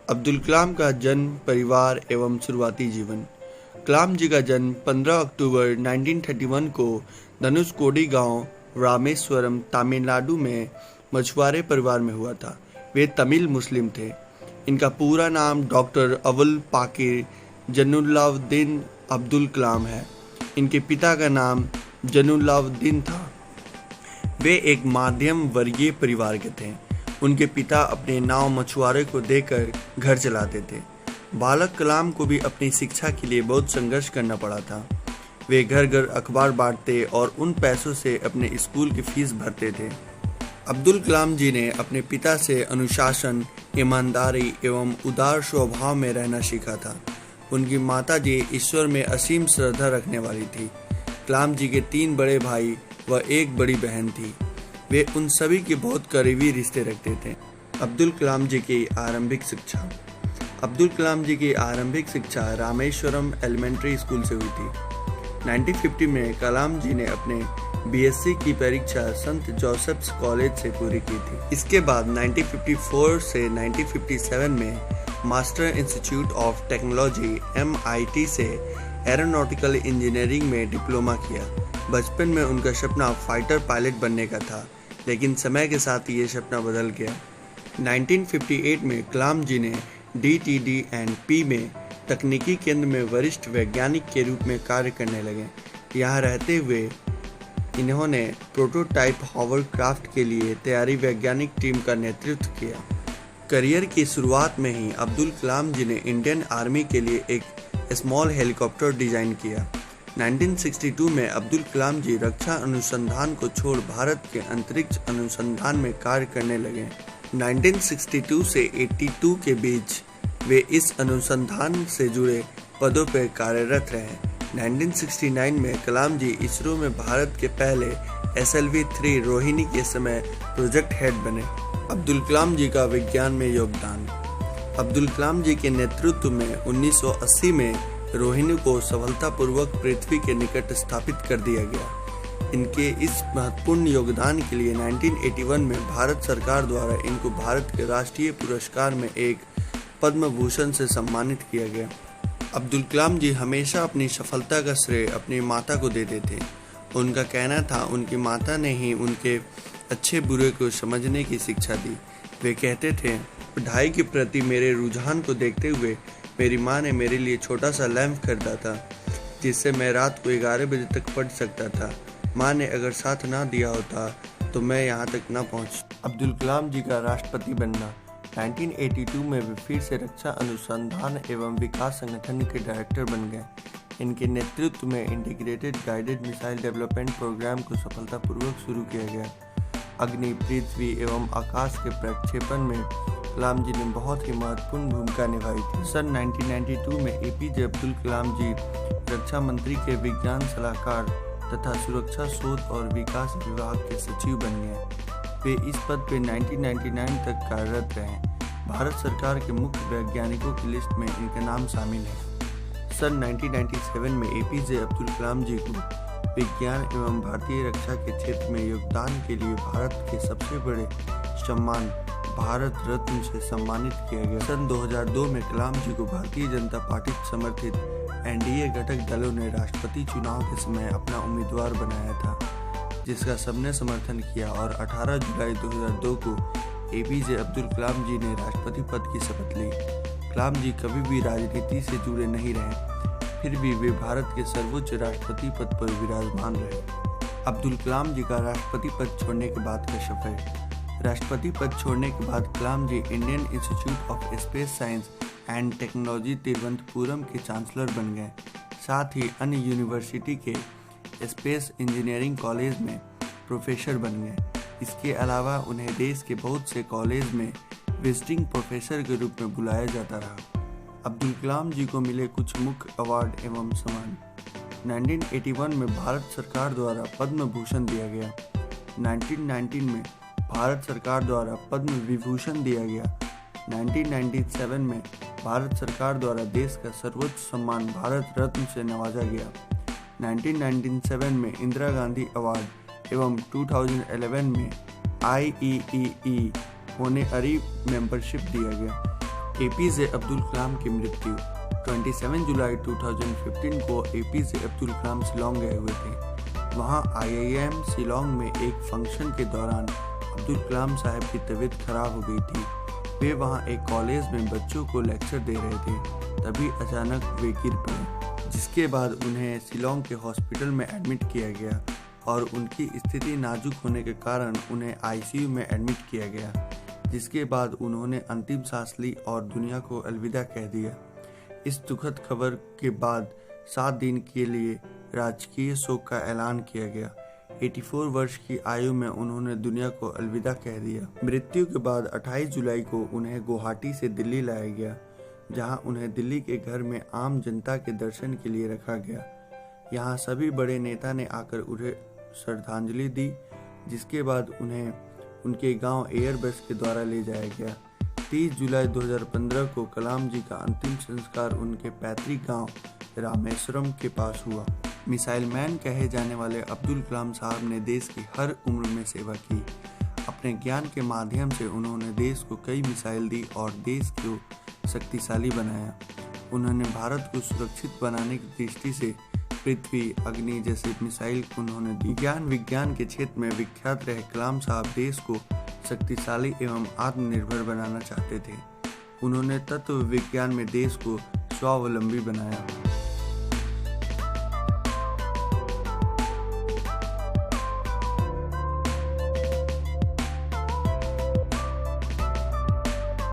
अब्दुल कलाम का जन्म, परिवार एवं शुरुआती जीवन। कलाम जी का जन्म 15 अक्टूबर 1931 को धनुषकोडी गांव, रामेश्वरम, तमिलनाडु में मछुआरे परिवार में हुआ था। वे तमिल मुस्लिम थे। इनका पूरा नाम डॉक्टर अवुल पाकीर जैनुलाब्दीन अब्दुल कलाम है। इनके पिता का नाम जैनुलाब्दीन था। वे एक मध्यम वर्गीय परिवार के थे। उनके पिता अपने नाव मछुआरे को देकर घर चलाते थे। बालक कलाम को भी अपनी शिक्षा के लिए बहुत संघर्ष करना पड़ा था। वे घर घर अखबार बांटते और उन पैसों से अपने स्कूल की फीस भरते थे। अब्दुल कलाम जी ने अपने पिता से अनुशासन, ईमानदारी एवं उदार स्वभाव में रहना सीखा था। उनकी माता जी ईश्वर में असीम श्रद्धा रखने वाली थी। कलाम जी के 3 बड़े भाई व 1 बड़ी बहन थी। वे उन सभी के बहुत करीबी रिश्ते रखते थे। अब्दुल कलाम जी की आरंभिक शिक्षा। अब्दुल कलाम जी की आरंभिक शिक्षा रामेश्वरम एलिमेंट्री स्कूल से हुई थी। 1950 में कलाम जी ने अपने बीएससी की परीक्षा संत जोसेफ्स कॉलेज से पूरी की थी। इसके बाद 1954 से 1957 में master institute of technology MIT से एरोनॉटिकल इंजीनियरिंग में डिप्लोमा किया। बचपन में उनका सपना फाइटर पायलट बनने का था, लेकिन समय के साथ ये सपना बदल गया। 1958 में कलाम जी ने DTD&P में तकनीकी केंद्र में वरिष्ठ वैज्ञानिक के रूप में कार्य करने लगे। यहाँ रहते हुए इन्होंने प्रोटोटाइप हॉवरक्राफ्ट के लिए तैयारी वैज्ञानिक टीम का नेतृत्व किया। करियर की शुरुआत में ही अब्दुल कलाम जी ने इंडियन आर्मी के लिए एक स्मॉल हेलीकॉप्टर डिजाइन किया। 1962 में अब्दुल कलाम जी रक्षा अनुसंधान को छोड़ भारत के अंतरिक्ष अनुसंधान में कार्य करने लगे। 1962 से 82 के बीच वे इस अनुसंधान से जुड़े पदों पर कार्यरत रहे। 1969 में कलाम जी इसरो में भारत के पहले SLV-3 रोहिणी के समय प्रोजेक्ट हेड बने। अब्दुल कलाम जी का विज्ञान में योगदान। अब्दुल कलाम जी के नेतृत्व में 1980 में रोहिणी को सफलतापूर्वक पृथ्वी के निकट स्थापित कर दिया गया। इनके इस महत्वपूर्ण योगदान के लिए 1981 में भारत सरकार द्वारा इनको भारत के राष्ट्रीय पुरस्कार में एक पद्म भूषण से सम्मानित किया गया। अब्दुल कलाम जी हमेशा अपनी सफलता का श्रेय अपनी माता को देते थे। उनका कहना था उनकी माता ने ही उनके अच्छे बुरे को समझने की शिक्षा दी। वे कहते थे, पढ़ाई के प्रति मेरे रुझान को देखते हुए मेरी माँ ने मेरे लिए छोटा सा लैंप खरीदा था, जिससे मैं रात को 11 बजे तक पढ़ सकता था। माँ ने अगर साथ ना दिया होता तो मैं यहाँ तक ना पहुँच। अब्दुल कलाम जी का राष्ट्रपति बनना। 1982 में वे फिर से रक्षा अनुसंधान एवं विकास संगठन के डायरेक्टर बन गए। इनके नेतृत्व में integrated guided missile development programme को सफलतापूर्वक शुरू किया गया। अग्नि, पृथ्वी एवं आकाश के प्रक्षेपण में कलाम जी ने बहुत ही महत्वपूर्ण भूमिका निभाई थी। सन 1992 में APJ अब्दुल कलाम जी रक्षा मंत्री के विज्ञान सलाहकार तथा सुरक्षा शोध और विकास विभाग के सचिव बन गए। वे इस पद पर 1999 तक कार्यरत रहे। भारत सरकार के मुख्य वैज्ञानिकों की लिस्ट में इनका नाम शामिल है। सन 1997 में APJ अब्दुल कलाम जी को विज्ञान एवं भारतीय रक्षा के क्षेत्र में योगदान के लिए भारत के सबसे बड़े सम्मान भारत रत्न से सम्मानित किया गया। सन 2002 में कलाम जी को भारतीय जनता पार्टी समर्थित NDA घटक दलों ने राष्ट्रपति चुनाव के समय अपना उम्मीदवार बनाया था, जिसका सबने समर्थन किया और 18 जुलाई 2002 को APJ अब्दुल कलाम जी ने राष्ट्रपति पद की शपथ ली। कलाम जी कभी भी राजनीति से जुड़े नहीं रहे, फिर भी वे भारत के सर्वोच्च राष्ट्रपति पद पर विराजमान रहे। अब्दुल कलाम जी का राष्ट्रपति पद छोड़ने के बाद का सफर। राष्ट्रपति पद छोड़ने के बाद Kalam ji Indian institute of space science and technology Thiruvananthapuram के चांसलर बन गए। साथ ही अन्य यूनिवर्सिटी के स्पेस इंजीनियरिंग कॉलेज में प्रोफेसर बन गए। इसके अलावा उन्हें देश के बहुत से कॉलेज में विजिटिंग प्रोफेसर के रूप में बुलाया जाता रहा। अब्दुल कलाम जी को मिले कुछ मुख्य अवार्ड एवं सम्मान। 1981 में भारत सरकार द्वारा पद्म भूषण दिया गया। 1919 में भारत सरकार द्वारा पद्म विभूषण दिया गया। 1997 में भारत सरकार द्वारा देश का सर्वोच्च सम्मान भारत रत्न से नवाजा गया। 1997 में इंदिरा गांधी अवार्ड एवं 2011 में IEEE होनररी मेंबरशिप दिया गया। एपीजे अब्दुल कलाम की मृत्यु 27 जुलाई 2015 को एपीजे अब्दुल कलाम शिलोंग गए हुए थे। वहां आईआईएम शिलोंग में एक फंक्शन के दौरान अब्दुल कलाम साहब की तबीयत खराब हो गई थी। वे वहां एक कॉलेज में बच्चों को लेक्चर दे रहे थे, तभी अचानक वे गिर पड़े, जिसके बाद उन्हें शिलोंग के हॉस्पिटल में एडमिट किया गया और उनकी स्थिति नाजुक होने के कारण उन्हें आईसीयू में एडमिट किया गया, जिसके बाद उन्होंने अंतिम सांस ली और दुनिया को अलविदा कह दिया। इस दुखद खबर के बाद 7 दिन के लिए राजकीय शोक का ऐलान किया गया। 84 वर्ष की आयु में उन्होंने दुनिया को अलविदा कह दिया। मृत्यु के बाद 28 जुलाई को उन्हें गुवाहाटी से दिल्ली लाया गया, जहां उन्हें दिल्ली के घर में आम जनता के दर्शन के लिए रखा गया। यहां सभी बड़े नेता ने आकर उन्हें श्रद्धांजलि दी, जिसके बाद उन्हें उनके गांव एयर बस के द्वारा ले जाया गया। 30 जुलाई 2015 को कलाम जी का अंतिम संस्कार उनके पैतृक गांव रामेश्वरम के पास हुआ। मिसाइल मैन कहे जाने वाले अब्दुल कलाम साहब ने देश की हर उम्र में सेवा की। अपने ज्ञान के माध्यम से उन्होंने देश को कई मिसाइल दी और देश को शक्तिशाली बनाया। उन्होंने भारत को सुरक्षित बनाने की दृष्टि से पृथ्वी, अग्नि जैसे मिसाइल उन्होंने दी। विज्ञान के क्षेत्र में विख्यात रहे कलाम साहब देश को शक्तिशाली एवं आत्मनिर्भर बनाना चाहते थे। उन्होंने तत्व विज्ञान में देश को स्वावलंबी बनाया।